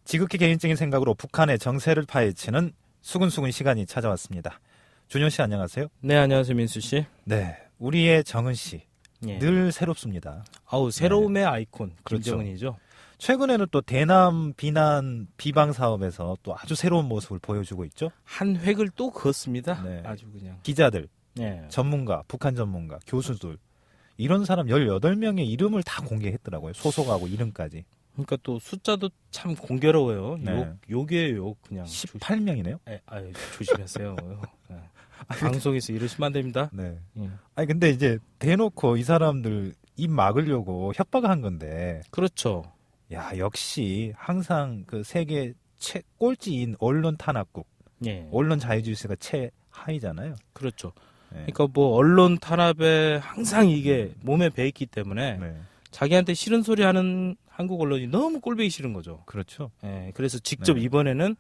지극히 개인적인 생각으로 북한의 정세를 파헤치는 수근수근 시간이 찾아왔습니다. 준현 씨 안녕하세요. 네, 안녕하세요, 민수 씨. 네, 우리의 정은 씨. 예. 늘 새롭습니다. 아우, 새로움의 아이콘, 그렇죠. 김정은이죠. 최근에는 또 대남 비난 비방 사업에서 또 아주 새로운 모습을 보여주고 있죠. 한 획을 또 그었습니다. 네. 아주 그냥. 기자들, 예. 전문가, 북한 전문가, 교수들 이런 사람 18명의 이름을 다 공개했더라고요. 소속하고 이름까지. 그러니까 또 숫자도 참 공교로워요. 네. 욕이에요, 욕 그냥. 18명이네요. 아유, 조심하세요. 예. 방송에서 이러시면 안 됩니다. 네. 예. 아니 근데 이제 대놓고 이 사람들 입 막으려고 협박을 한 건데, 그렇죠. 야 역시 항상 그 세계 꼴찌인 언론 탄압국, 예. 언론 자유주의가 최하위잖아요. 그렇죠. 네. 그러니까 뭐 언론 탄압에 항상 이게 몸에 배있기 때문에 네. 자기한테 싫은 소리 하는 한국 언론이 너무 꼴보기 싫은 거죠. 그렇죠. 예, 그래서 직접 네. 이번에는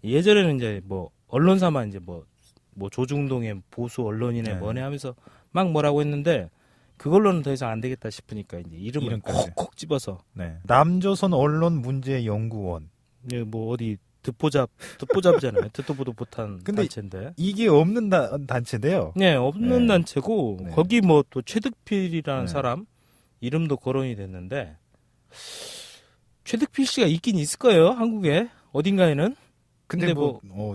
예전에는 이제 뭐 언론사만 이제 뭐 조중동의 보수 언론이네 네. 뭐네 하면서 막 뭐라고 했는데 그걸로는 더 이상 안 되겠다 싶으니까 이제 이름을 이름까지. 콕콕 집어서 네. 남조선 언론 문제 연구원. 예, 뭐 어디 듣보잡이잖아요. 듣도 보도 못한 근데 단체인데. 이게 없는 단체인데요. 네, 없는 네. 단체고 네. 거기 뭐 또 최득필이라는 네. 사람 이름도 거론이 됐는데 최득필 씨가 있긴 있을 거예요. 한국에 어딘가에는. 근데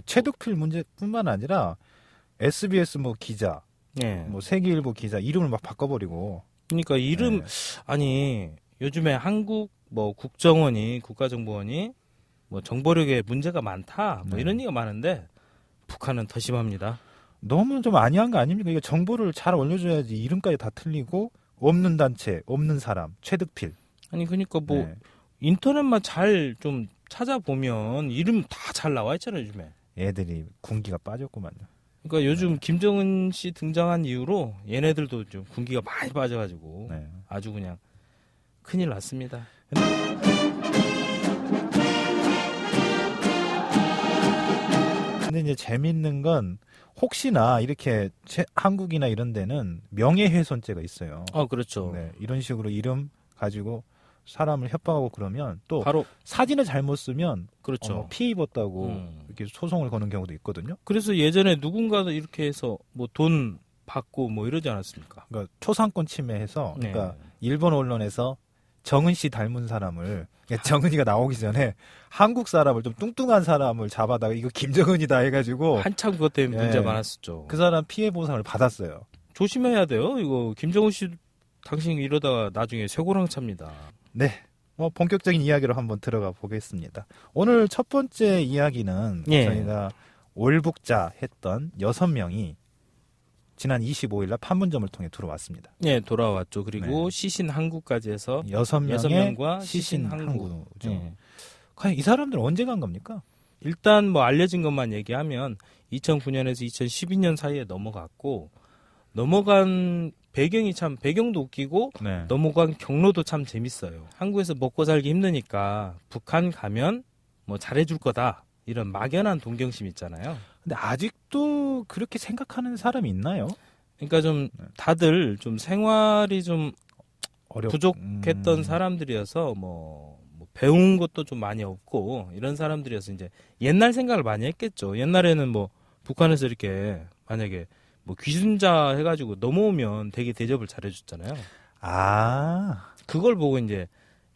최득필 문제뿐만 아니라 SBS 뭐 기자, 예. 뭐 세계일보 기자 이름을 막 바꿔버리고. 그러니까 이름 네. 아니 요즘에 한국 뭐 국가정보원이 뭐 정보력에 문제가 많다 뭐 네. 이런 얘기가 많은데 북한은 더 심합니다. 너무 좀 아니한 거 아닙니까? 이거 정보를 잘 올려줘야지. 이름까지 다 틀리고 없는 단체, 없는 사람, 최득필. 아니 그러니까 뭐 네. 인터넷만 잘 좀 찾아보면 이름 다 잘 나와 있잖아요 요즘에. 애들이 군기가 빠졌구만요. 그러니까 요즘 김정은 씨 등장한 이후로 얘네들도 좀 군기가 많이 빠져가지고 네. 아주 그냥 큰일 났습니다. 근데 이제 재밌는 건 혹시나 이렇게 한국이나 이런 데는 명예훼손죄가 있어요. 그렇죠. 네, 이런 식으로 이름 가지고 사람을 협박하고 그러면 또 바로 사진을 잘못 쓰면 그렇죠. 피해 입었다고 음. 이렇게 소송을 거는 경우도 있거든요. 그래서 예전에 누군가도 이렇게 해서 뭐 돈 받고 뭐 이러지 않았습니까? 그러니까 초상권 침해해서 네. 그러니까 일본 언론에서 정은 씨 닮은 사람을 그러니까 정은이가 나오기 전에 한국 사람을 좀 뚱뚱한 사람을 잡아다가 이거 김정은이다 해가지고 한참 그것 때문에 예. 문제 많았었죠. 그 사람 피해 보상을 받았어요. 조심해야 돼요. 이거 김정은 씨 당신 이러다가 나중에 쇠고랑 찹니다. 네. 뭐 본격적인 이야기로 한번 들어가 보겠습니다. 오늘 첫 번째 이야기는 예. 저희가 월북자 했던 6명이 지난 25일 날 판문점을 통해 들어왔습니다. 네, 돌아왔죠. 그리고 네. 시신 항구까지 해서 6명의 6명과 시신 시신 항구. 항구죠. 예. 과연 이 사람들은 언제 간 겁니까? 일단 뭐 알려진 것만 얘기하면 2009년에서 2012년 사이에 넘어갔고 넘어간 배경도 웃기고 네. 넘어간 경로도 참 재밌어요. 한국에서 먹고 살기 힘드니까 북한 가면 뭐 잘해줄 거다. 이런 막연한 동경심 있잖아요. 근데 아직도 그렇게 생각하는 사람이 있나요? 그러니까 좀 네. 다들 좀 생활이 좀 부족했던 음. 사람들이어서 뭐 배운 것도 좀 많이 없고 이런 사람들이어서 이제 옛날 생각을 많이 했겠죠. 옛날에는 뭐 북한에서 이렇게 만약에 뭐 귀순자 해가지고 넘어오면 되게 대접을 잘해줬잖아요. 아, 그걸 보고 이제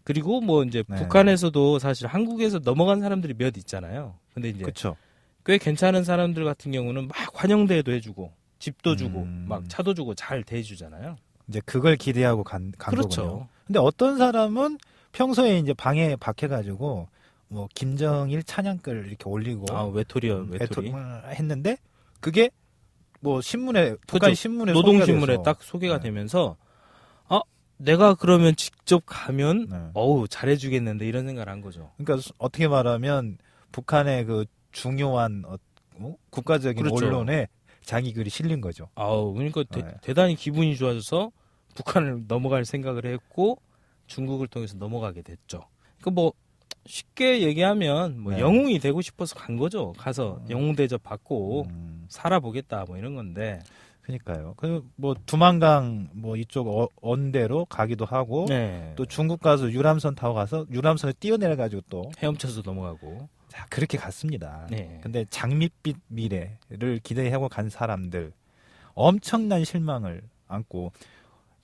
그리고 뭐 이제 네. 북한에서도 사실 한국에서 넘어간 사람들이 몇 있잖아요. 근데 이제 그렇죠. 꽤 괜찮은 사람들 같은 경우는 막 환영대회도 해주고 집도 주고 음. 막 차도 주고 잘 대해주잖아요. 이제 그걸 기대하고 간 그렇죠. 거군요. 근데 어떤 사람은 평소에 이제 방에 박혀가지고 뭐 김정일 찬양글 이렇게 올리고 외톨이요, 외톨이. 했는데 그게 뭐 신문에 북한 그렇죠. 신문에 노동신문에 소개가 돼서. 딱 소개가 네. 되면서 내가 그러면 직접 가면 네. 어우 잘해주겠는데 이런 생각을 한 거죠. 그러니까 어떻게 말하면 북한의 그 중요한 국가적인 그렇죠. 언론에 자기 글이 실린 거죠. 그러니까 네. 대단히 기분이 좋아져서 북한을 넘어갈 생각을 했고 중국을 통해서 넘어가게 됐죠. 그러니까 뭐 쉽게 얘기하면 뭐 네. 영웅이 되고 싶어서 간 거죠. 가서 영웅 대접 받고 음. 살아보겠다 뭐 이런 건데. 그러니까요. 그 뭐 두만강 뭐 이쪽 언대로 가기도 하고 네. 또 중국 가서 유람선 타고 가서 유람선에 뛰어내려 가지고 또 헤엄쳐서 넘어가고. 자, 그렇게 갔습니다. 네. 근데 장밋빛 미래를 기대하고 간 사람들 엄청난 실망을 안고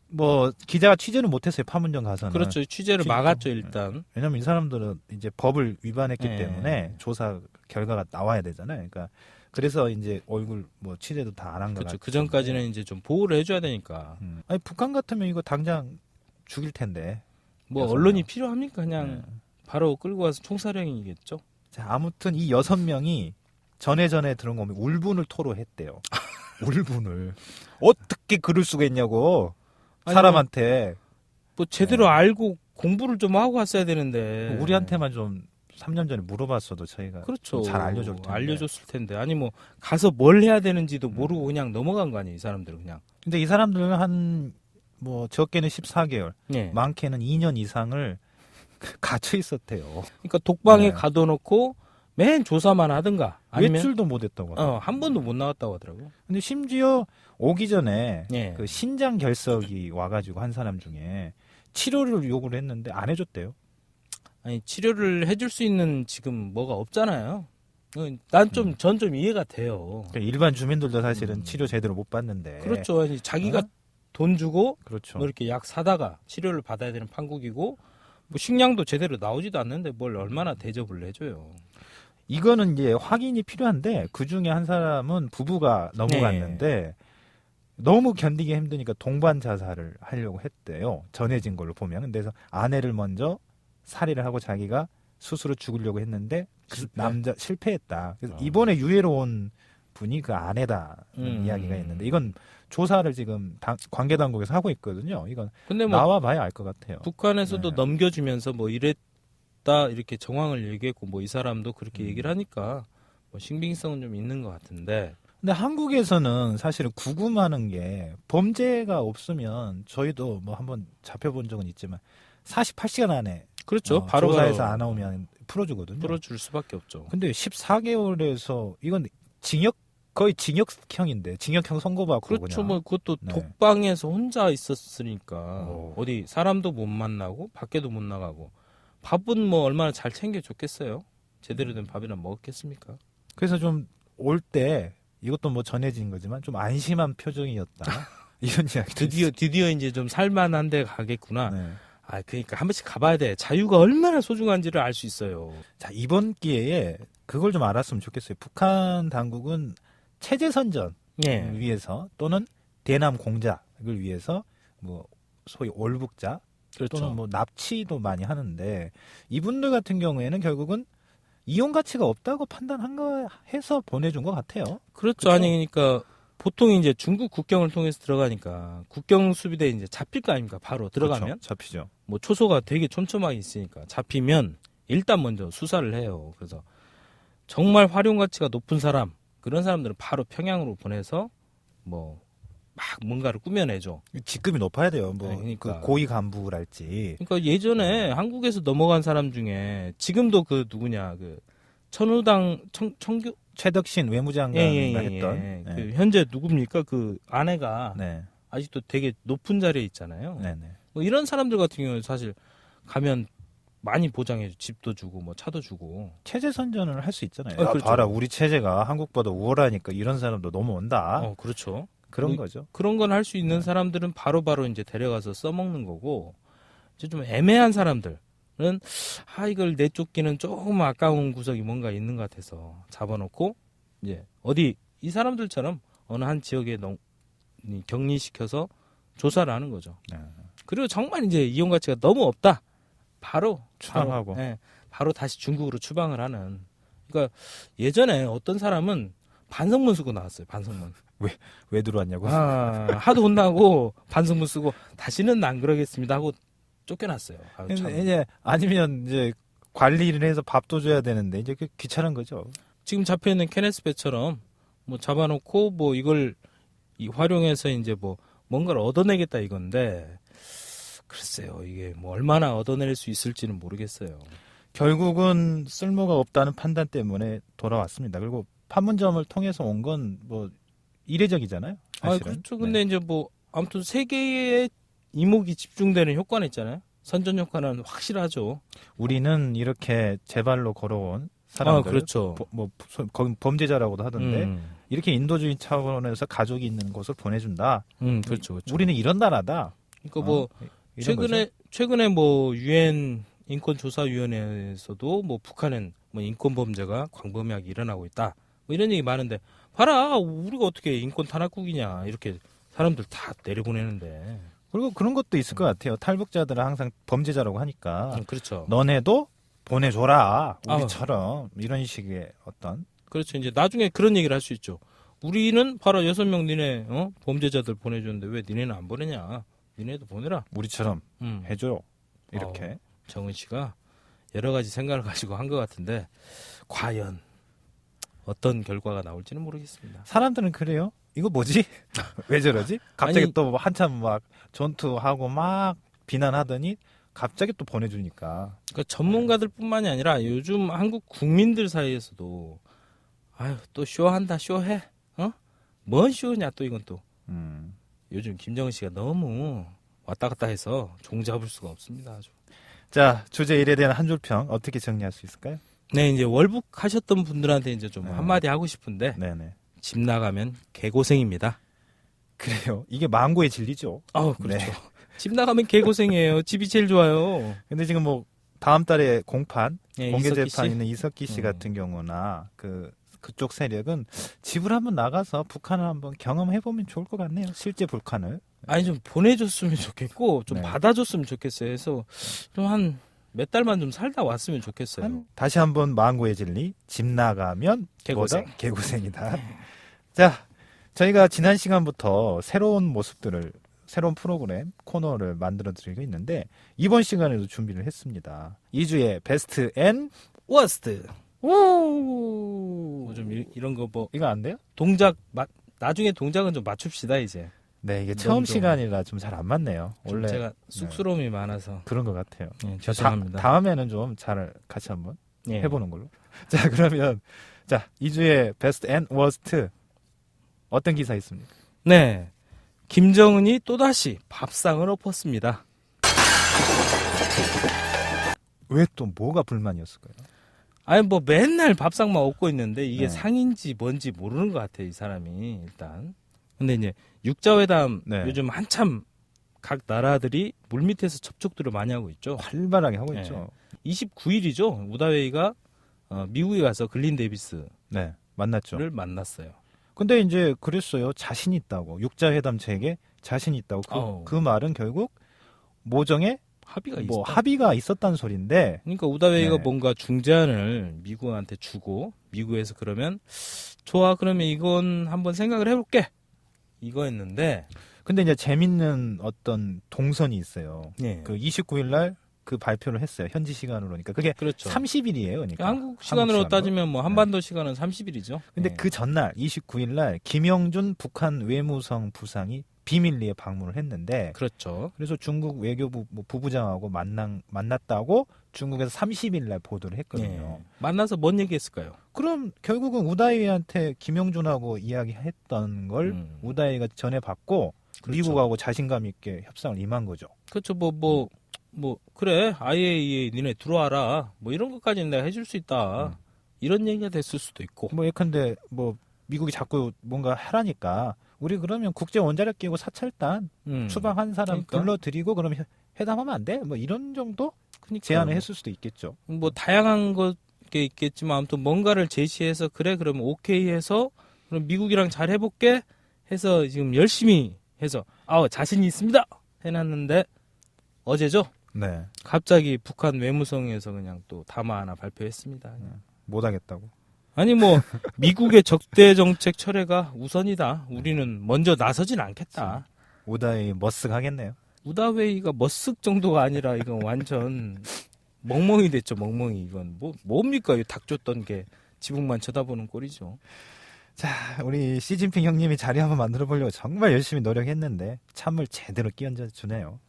뭐 기자가 취재는 못했어요. 파문점 가서는. 그렇죠. 취재를 취재- 막았죠, 일단. 왜냐면 이 사람들은 이제 법을 위반했기 네. 때문에 조사 결과가 나와야 되잖아요. 그러니까 그래서 이제 얼굴 뭐 취재도 다 안 한 거죠. 그렇죠. 그 전까지는 이제 좀 보호를 해줘야 되니까. 아니 북한 같으면 이거 당장 죽일 텐데. 뭐 여섯 언론이 명. 필요합니까? 그냥 네. 바로 끌고 와서 총사령이겠죠. 자, 아무튼 이 6명이 전에 들은 거 보면 울분을 토로했대요. 울분을. 어떻게 그럴 수가 있냐고. 아니, 사람한테. 뭐 제대로 네. 알고 공부를 좀 하고 왔어야 되는데. 우리한테만 좀 3년 전에 물어봤어도 저희가 그렇죠. 잘 알려줄 텐데. 알려줬을 텐데. 아니 뭐 가서 뭘 해야 되는지도 모르고 그냥 넘어간 거 아니에요, 이 사람들은 그냥. 근데 이 사람들은 한 뭐 적게는 14개월, 예. 많게는 2년 이상을 갇혀 있었대요. 그러니까 독방에 네. 가둬놓고 맨 조사만 하든가 아니면 외출도 못 했다고. 한 번도 못 나왔다고 하더라고. 근데 심지어 오기 전에 예. 그 신장 결석이 와가지고 한 사람 중에 치료를 요구를 했는데 안 해줬대요. 아니 치료를 해줄 수 있는 지금 뭐가 없잖아요. 난 전 좀 이해가 돼요. 그러니까 일반 주민들도 사실은 치료 제대로 못 받는데. 그렇죠. 아니 자기가 어? 돈 주고 그렇죠. 뭐 이렇게 약 사다가 치료를 받아야 되는 판국이고 뭐 식량도 제대로 나오지도 않는데 뭘 얼마나 대접을 해줘요. 이거는 이제 확인이 필요한데 그 중에 한 사람은 부부가 넘어갔는데 너무 견디기 힘드니까 동반 자살을 하려고 했대요. 전해진 걸로 보면. 그래서 아내를 먼저 살해를 하고 자기가 스스로 죽으려고 했는데 그 실패. 남자 실패했다. 그래서 이번에 유해로 온 분이 그 아내다는 이야기가 있는데 이건 조사를 지금 관계 당국에서 하고 있거든요. 이건 근데 뭐 나와봐야 알 것 같아요. 북한에서도 네. 넘겨주면서 뭐 이랬다 이렇게 정황을 얘기했고 뭐 이 사람도 그렇게 얘기를 음. 하니까 뭐 신빙성은 좀 있는 것 같은데. 근데 한국에서는 사실은 구금하는 게 범죄가 없으면 저희도 뭐 한번 잡혀본 적은 있지만 48시간 안에 그렇죠. 바로 조사해서 안 나오면 풀어주거든요. 풀어줄 수밖에 없죠. 근데 14개월에서 이건 거의 징역형인데 징역형 선고받고 그렇죠. 그냥. 뭐 그것도 네. 독방에서 혼자 있었으니까 오. 어디 사람도 못 만나고 밖에도 못 나가고 밥은 뭐 얼마나 잘 챙겨줬겠어요. 제대로 된 밥이나 먹었겠습니까? 그래서 좀 올 때 이것도 뭐 전해진 거지만 좀 안심한 표정이었다. 이런 이야기 드디어 이제 좀 살만한 데 가겠구나. 네. 아 그러니까 한 번씩 가봐야 돼. 자유가 얼마나 소중한지를 알 수 있어요. 자, 이번 기회에 그걸 좀 알았으면 좋겠어요. 북한 당국은 체제 선전을 예. 위해서 또는 대남 공작을 위해서 뭐 소위 월북자 그렇죠. 또는 뭐 납치도 많이 하는데 이분들 같은 경우에는 결국은 이용 가치가 없다고 판단한 거 해서 보내준 것 같아요. 그렇죠. 그쵸? 아니 그러니까 보통 이제 중국 국경을 통해서 들어가니까 국경 수비대에 이제 잡힐 거 아닙니까? 바로 들어가면 그렇죠. 잡히죠. 뭐 초소가 되게 촘촘하게 있으니까 잡히면 일단 먼저 수사를 해요. 그래서 정말 활용 가치가 높은 사람 그런 사람들은 바로 평양으로 보내서 뭐 막 뭔가를 꾸며내죠. 직급이 높아야 돼요. 뭐 네, 그러니까. 그 고위 간부랄지. 그러니까 예전에 한국에서 넘어간 사람 중에 지금도 그 누구냐 그 천우당 청교 최덕신 외무장관가 했던. 네. 그 현재 누굽니까 그 아내가 네. 아직도 되게 높은 자리에 있잖아요. 네네. 뭐 이런 사람들 같은 경우는 사실 가면 많이 보장해줘. 집도 주고 뭐 차도 주고. 체제 선전을 할 수 있잖아요. 아, 야, 그렇죠. 봐라, 우리 체제가 한국보다 우월하니까 이런 사람도 넘어온다. 그렇죠. 그런 뭐, 거죠. 그런 건 할 수 있는 사람들은 바로바로 이제 데려가서 써먹는 거고, 이제 좀 애매한 사람들은, 이걸 내쫓기는 조금 아까운 구석이 뭔가 있는 것 같아서 잡아놓고, 이제 어디, 이 사람들처럼 어느 한 지역에 격리시켜서 조사를 하는 거죠. 네. 그리고 정말 이제 이용 가치가 너무 없다. 바로 추방하고. 바로 다시 중국으로 추방을 하는. 그러니까 예전에 어떤 사람은 반성문 쓰고 나왔어요. 반성문. 왜 들어왔냐고. 하도 혼나고 반성문 쓰고 다시는 안 그러겠습니다 하고 쫓겨났어요. 아유, 참. 근데 이제 아니면 이제 관리를 해서 밥도 줘야 되는데 이제 그 귀찮은 거죠. 지금 잡혀 있는 케네스 배처럼 뭐 잡아놓고 뭐 이걸 활용해서 이제 뭐 뭔가를 얻어내겠다 이건데 글쎄요 이게 뭐 얼마나 얻어낼 수 있을지는 모르겠어요. 결국은 쓸모가 없다는 판단 때문에 돌아왔습니다. 그리고 판문점을 통해서 온 건 뭐 이례적이잖아요. 사실은. 그렇죠. 근데 이제 뭐 아무튼 세계의 이목이 집중되는 효과는 있잖아요. 선전 효과는 확실하죠. 우리는 이렇게 제 발로 걸어온 사람들, 그렇죠. 거기 범죄자라고도 하던데 음, 이렇게 인도주의 차원에서 가족이 있는 곳을 보내준다. 그렇죠, 그렇죠. 우리는 이런 나라다. 그러니까 뭐 이런 거죠. 최근에 뭐 유엔 인권조사위원회에서도 뭐 북한은 뭐 인권 범죄가 광범위하게 일어나고 있다. 뭐 이런 얘기 많은데 봐라 우리가 어떻게 인권 탄압국이냐 이렇게 사람들 다 내려보내는데. 그리고 그런 것도 있을 것 같아요. 탈북자들은 항상 범죄자라고 하니까 그렇죠. 너네도 보내줘라 우리처럼 이런 식의 어떤 그렇죠. 이제 나중에 그런 얘기를 할 수 있죠. 우리는 봐라 6명 니네 범죄자들 보내줬는데 왜 니네는 안 보내냐? 니네도 보내라. 우리처럼 해줘 이렇게. 정은 씨가 여러 가지 생각을 가지고 한 것 같은데 과연 어떤 결과가 나올지는 모르겠습니다. 사람들은 그래요. 이거 뭐지? 왜 저러지? 갑자기 아니, 또 한참 막 전투하고 막 비난하더니 갑자기 또 보내주니까. 그러니까 전문가들뿐만이 아니라 요즘 한국 국민들 사이에서도 아유 또 쇼한다 쇼해 뭔 쇼냐 또 이건 또 음. 요즘 김정은 씨가 너무 왔다 갔다 해서 종잡을 수가 없습니다. 아주. 자, 주제 1에 대한 한 줄평 어떻게 정리할 수 있을까요? 네, 이제 월북하셨던 분들한테 이제 좀 네. 한마디 하고 싶은데 네네. 집 나가면 개고생입니다. 그래요. 이게 망고의 진리죠. 그렇죠. 네. 집 나가면 개고생이에요. 집이 제일 좋아요. 근데 지금 뭐 다음 달에 공판, 예, 공개 이석기 재판 씨? 있는 이석기 씨 같은 경우나 그쪽 세력은 집을 한번 나가서 북한을 한번 경험해 보면 좋을 것 같네요. 실제 북한을. 아니 좀 보내줬으면 좋겠고 좀 네. 받아줬으면 좋겠어요. 그래서 좀 한 몇 달만 좀 살다 왔으면 좋겠어요. 다시 한번 망고의 진리. 집 나가면 개고생. 뭐다? 개고생이다. 자, 저희가 지난 시간부터 새로운 프로그램, 코너를 만들어 드리고 있는데 이번 시간에도 준비를 했습니다. 2주의 베스트 앤 워스트. 우. 좀 이런 거 뭐 이거 안 돼요? 동작 나중에 동작은 좀 맞춥시다 이제. 네, 이게 너무 처음 좀- 시간이라 좀 잘 안 맞네요. 좀 원래 제가 쑥스러움이 많아서 그런 것 같아요. 죄송합니다. 다음에는 좀 잘 같이 한번 예. 해보는 걸로. 자, 그러면 2주의 베스트 앤 워스트 어떤 기사 있습니까? 네. 김정은이 또다시 밥상을 엎었습니다. 왜 또 뭐가 불만이었을까요? 아니 뭐 맨날 밥상만 엎고 있는데 이게 네. 상인지 뭔지 모르는 것 같아요 이 사람이 일단. 근데 이제 육자회담 네. 요즘 한참 각 나라들이 물밑에서 접촉들을 많이 하고 있죠. 활발하게 하고 네. 있죠. 29일이죠. 우다웨이가 미국에 가서 글린 데이비스를 네, 만났죠. 만났어요. 근데 이제 그랬어요. 자신 있다고. 육자회담 체계 자신 있다고. 아우. 그 말은 결국 모정에 합의가 뭐 있었다. 합의가 있었다는 소리인데. 그러니까 우다웨이가 네. 뭔가 중재안을 미국한테 주고 미국에서 그러면 좋아 그러면 이건 한번 생각을 해볼게 이거였는데 근데 이제 재밌는 어떤 동선이 있어요. 예. 그 29일 날 그 발표를 했어요. 현지 시간으로. 그러니까 그게 그렇죠. 30일이에요. 그러니까 한국 시간으로 따지면 뭐 네. 한반도 시간은 30일이죠. 근데 그 전날 29일 날 김영준 북한 외무성 부상이 비밀리에 방문을 했는데 그렇죠. 그래서 중국 외교부 부부장하고 만났다고 중국에서 30일 날 보도를 했거든요. 예. 만나서 뭔 얘기했을까요? 그럼 결국은 우다이한테 김영준하고 이야기했던 걸 우다이가 전해받고 그렇죠. 미국하고 자신감 있게 협상을 임한 거죠. 그렇죠. 뭐 그래 IAEA 니네 들어와라 뭐 이런 것까지는 내가 해줄 수 있다 이런 얘기가 됐을 수도 있고 뭐 예컨대 뭐 미국이 자꾸 뭔가 하라니까 우리 그러면 국제 원자력 기구 사찰단 추방한 사람 그러니까. 불러들이고 그러면 회담하면 안 돼? 뭐 이런 정도 그러니까 제안을 했을 수도 있겠죠. 뭐 다양한 게 있겠지만 아무튼 뭔가를 제시해서 그래 그러면 오케이 해서 그럼 미국이랑 잘 해볼게 해서 지금 열심히 해서 자신이 있습니다 해놨는데 어제죠. 네. 갑자기 북한 외무성에서 그냥 또 담화 하나 발표했습니다. 못하겠다고. 아니 뭐 미국의 적대 정책 철회가 우선이다. 우리는 먼저 나서진 않겠다. 우다이 머쓱하겠네요. 우다웨이가 머쓱 정도가 아니라 이건 완전 멍멍이 됐죠. 멍멍이 이건 뭡니까? 이 닭 줬던 게 지붕만 쳐다보는 꼴이죠. 자, 우리 시진핑 형님이 자리 한번 만들어 보려고 정말 열심히 노력했는데 참을 제대로 끼얹어 주네요.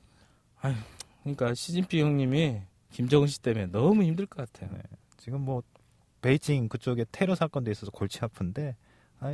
그러니까 시진핑 형님이 김정은 씨 때문에 너무 힘들 것 같아요. 네. 지금 뭐 베이징 그쪽에 테러 사건도 있어서 골치 아픈데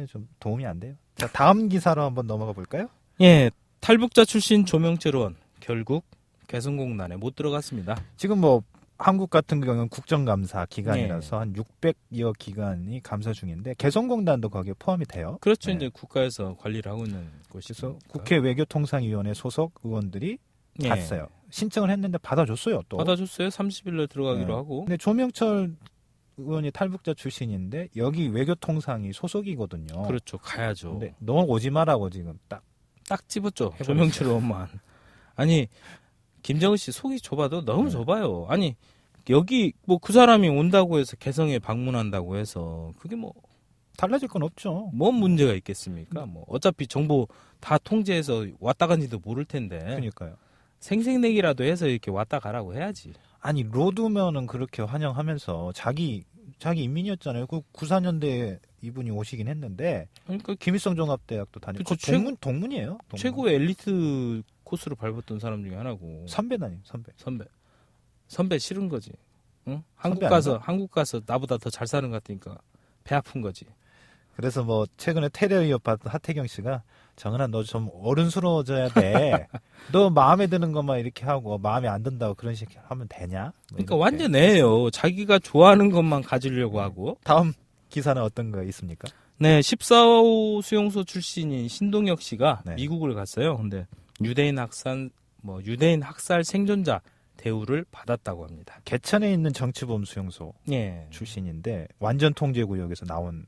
좀 도움이 안 돼요. 자, 다음 기사로 한번 넘어가 볼까요? 예, 탈북자 출신 조명철 의원 결국 개성공단에 못 들어갔습니다. 지금 뭐 한국 같은 경우는 국정감사 기간이라서 네. 한 600여 기관이 감사 중인데 개성공단도 거기에 포함이 돼요. 그렇죠. 네. 이제 국가에서 관리를 하고 있는 그래서 곳이죠. 국회 외교통상위원회 소속 의원들이 갔어요. 신청을 했는데 받아줬어요. 또. 받아줬어요. 30일로 들어가기로 네. 하고. 근데 조명철 의원이 탈북자 출신인데 여기 외교통상이 소속이거든요. 그렇죠. 가야죠. 근데 너 오지 마라고 지금 딱 집었죠. 해버렸어요. 조명철 의원만. 아니 김정은 씨 속이 좁아도 너무 네. 좁아요. 아니 여기 뭐 그 사람이 온다고 해서 개성에 방문한다고 해서 그게 뭐 달라질 건 없죠. 뭔 문제가 있겠습니까? 뭐 어차피 정보 다 통제해서 왔다 간지도 모를 텐데 그러니까요. 생색내기라도 해서 이렇게 왔다 가라고 해야지. 아니 로드면은 그렇게 환영하면서 자기 인민이었잖아요. 그 94년대에 이분이 오시긴 했는데 그러니까 김일성 종합대학도 다니고 그쵸, 동문이에요. 동문. 최고의 엘리트 코스를 밟았던 사람 중에 하나고 선배다니 선배. 선배 싫은 거지. 응? 선배 한국 가서 나보다 더 잘 사는 것 같으니까 배 아픈 거지. 그래서 뭐 최근에 테러 위협 받던 하태경 씨가 정은아 너 좀 어른스러워져야 돼. 너 마음에 드는 것만 이렇게 하고 마음에 안 든다고 그런 식으로 하면 되냐? 뭐 그러니까 이렇게. 완전 애예요. 자기가 좋아하는 것만 가지려고 하고. 다음 기사는 어떤 거 있습니까? 네, 14호 수용소 출신인 신동혁 씨가 네. 미국을 갔어요. 근데 유대인 학살 생존자 대우를 받았다고 합니다. 개천에 있는 정치범 수용소 예. 출신인데 완전 통제 구역에서 나온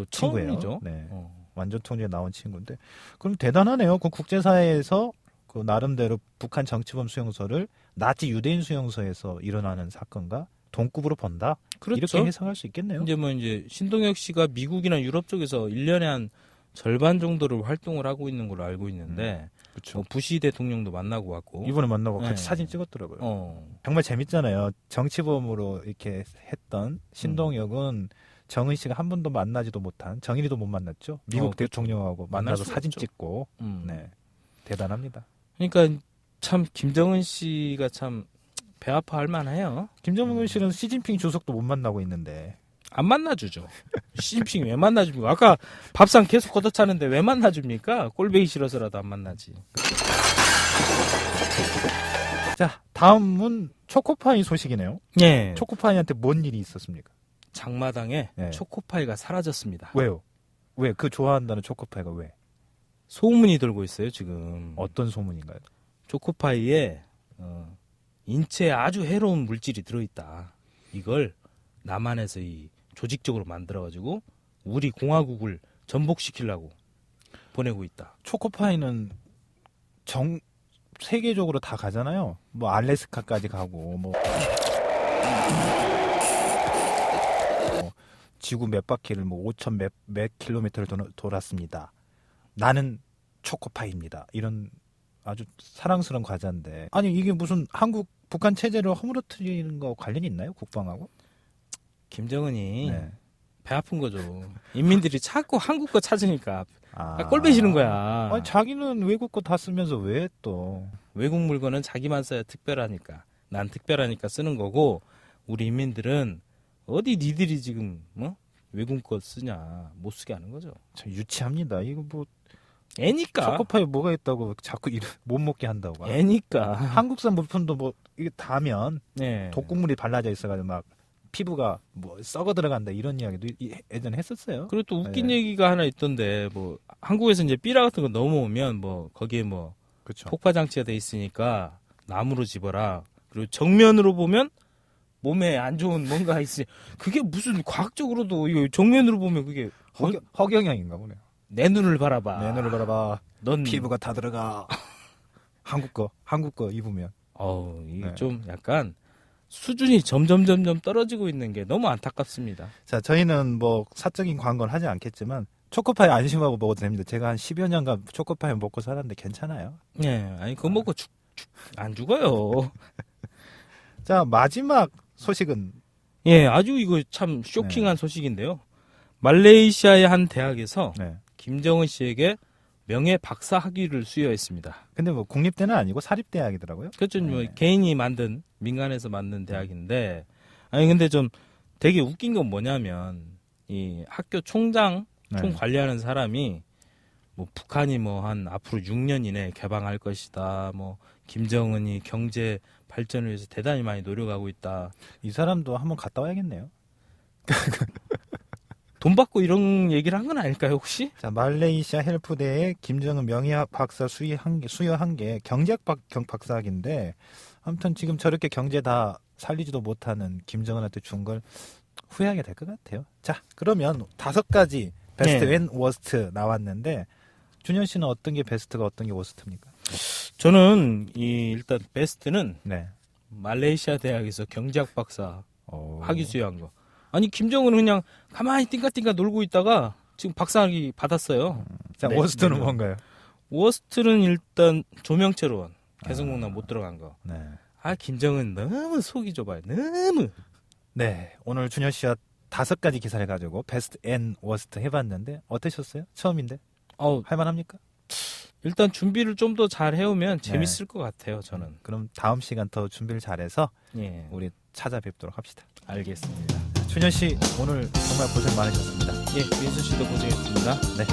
친구예요. 처음이죠. 네. 어. 완전 통제에 나온 친구인데 그럼 대단하네요. 그 국제사회에서 그 나름대로 북한 정치범 수용소를 나치 유대인 수용소에서 일어나는 사건과 동급으로 본다. 그렇죠. 이렇게 해석할 수 있겠네요. 이제 신동혁 씨가 미국이나 유럽 쪽에서 1년에 한 절반 정도를 활동을 하고 있는 걸로 알고 있는데 그렇죠. 부시 대통령도 만나고 왔고. 이번에 만나고 같이 네. 사진 찍었더라고요. 어. 정말 재밌잖아요. 정치범으로 이렇게 했던 신동혁은 정은 씨가 한 번도 만나지도 못한 정인이도 못 만났죠. 미국 그렇죠. 대통령하고 만날 만나서 수가 사진 없죠. 찍고 네 대단합니다. 그러니까 참 김정은 씨가 참 배 아파할 만해요. 김정은 씨는 시진핑 주석도 못 만나고 있는데 안 만나주죠. 시진핑 왜 만나줍니까? 아까 밥상 계속 걷어차는데 왜 만나줍니까? 꼴배기 싫어서라도 안 만나지. 자 다음은 초코파이 소식이네요. 예. 초코파이한테 뭔 일이 있었습니까? 장마당에 네. 초코파이가 사라졌습니다. 왜요? 왜 그 좋아한다는 초코파이가 왜? 소문이 돌고 있어요, 지금. 어떤 소문인가요? 초코파이에 인체에 아주 해로운 물질이 들어있다. 이걸 남한에서 이 조직적으로 만들어가지고 우리 공화국을 전복시키려고 보내고 있다. 초코파이는 세계적으로 다 가잖아요. 뭐 알래스카까지 가고 뭐 지구 몇 바퀴를 뭐 5천 몇 킬로미터를 돌았습니다. 나는 초코파이입니다. 이런 아주 사랑스러운 과자인데 아니 이게 무슨 북한 체제를 허물어뜨리는 거 관련이 있나요? 국방하고? 김정은이 네. 배 아픈 거죠. 인민들이 자꾸 한국 거 찾으니까 꼴 배시는 거야. 아니, 자기는 외국 거 다 쓰면서 왜 또? 외국 물건은 자기만 써야 특별하니까. 난 특별하니까 쓰는 거고 우리 인민들은 어디 니들이 지금 외국 거 쓰냐 못 쓰게 하는 거죠. 참 유치합니다. 이거 뭐 애니까. 초코파이 뭐가 있다고 자꾸 못 먹게 한다고. 애니까. 한국산 물품도 뭐 이게 다면 네. 독국물이 발라져 있어가지고 막 피부가 뭐 썩어 들어간다 이런 이야기도 예전에 했었어요. 그리고 또 웃긴 네. 얘기가 하나 있던데 뭐 한국에서 이제 삐라 같은 거 넘어오면 뭐 거기에 뭐 그렇죠. 폭파 장치가 돼 있으니까 나무로 집어라. 그리고 정면으로 보면 몸에 안 좋은 뭔가 있으니 그게 무슨 과학적으로도 이거 정면으로 보면 그게 허경영인가 보네요. 내 눈을 바라봐. 내 눈을 바라봐. 넌 피부가 다 들어가. 한국 거 입으면. 이게 네. 좀 약간 수준이 점점 떨어지고 있는 게 너무 안타깝습니다. 자, 저희는 뭐 사적인 광고는 하지 않겠지만 초코파이 안심하고 먹어도 됩니다. 제가 한 10여 년간 초코파이 먹고 살았는데 괜찮아요. 네, 아니 그거 먹고 안 죽어요. 자, 마지막 소식은 예, 아주 이거 참 쇼킹한 소식인데요. 말레이시아의 한 대학에서 네. 김정은 씨에게 명예 박사 학위를 수여했습니다. 근데 뭐 국립대는 아니고 사립대학이더라고요. 그렇죠. 뭐 네. 개인이 만든 민간에서 만든 대학인데 아니 근데 좀 되게 웃긴 건 뭐냐면 이 학교 총장 네. 총 관리하는 사람이 뭐 북한이 뭐 한 앞으로 6년 이내에 개방할 것이다. 뭐 김정은이 경제 발전을 위해서 대단히 많이 노력하고 있다. 이 사람도 한번 갔다 와야겠네요. 돈 받고 이런 얘기를 한 건 아닐까요, 혹시? 자, 말레이시아 헬프대에 김정은 명예학 박사 수여한 게 경제학 박사학인데, 아무튼 지금 저렇게 경제 다 살리지도 못하는 김정은한테 준 걸 후회하게 될 것 같아요. 자, 그러면 5가지 베스트 네. 앤 워스트 나왔는데, 준현 씨는 어떤 게 베스트가 어떤 게 워스트입니까? 저는 일단 베스트는 네. 말레이시아 대학에서 경제학 박사 오. 학위 수여한 거. 아니 김정은은 그냥 가만히 띵까띵까 놀고 있다가 지금 박사학위 받았어요. 자, 네, 워스트는 네. 뭔가요? 워스트는 일단 조명철원 개성공단 못 들어간 거. 네. 아 김정은 너무 속이 좁아요. 너무. 네. 오늘 준현 씨와 5가지 기사를 가지고 베스트 앤 워스트 해봤는데, 어떠셨어요? 처음인데? 할만합니까? 일단 준비를 좀 더 잘 해오면 네. 재밌을 것 같아요. 저는. 그럼 다음 시간 더 준비를 잘해서 예, 우리 찾아뵙도록 합시다. 알겠습니다. 준현 씨 오늘 정말 고생 많으셨습니다. 예, 민수 씨도 고생했습니다. 네.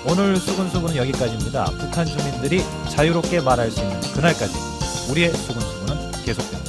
오늘 수근수근은 여기까지입니다. 북한 주민들이 자유롭게 말할 수 있는 그날까지 우리의 수근수근은 계속됩니다.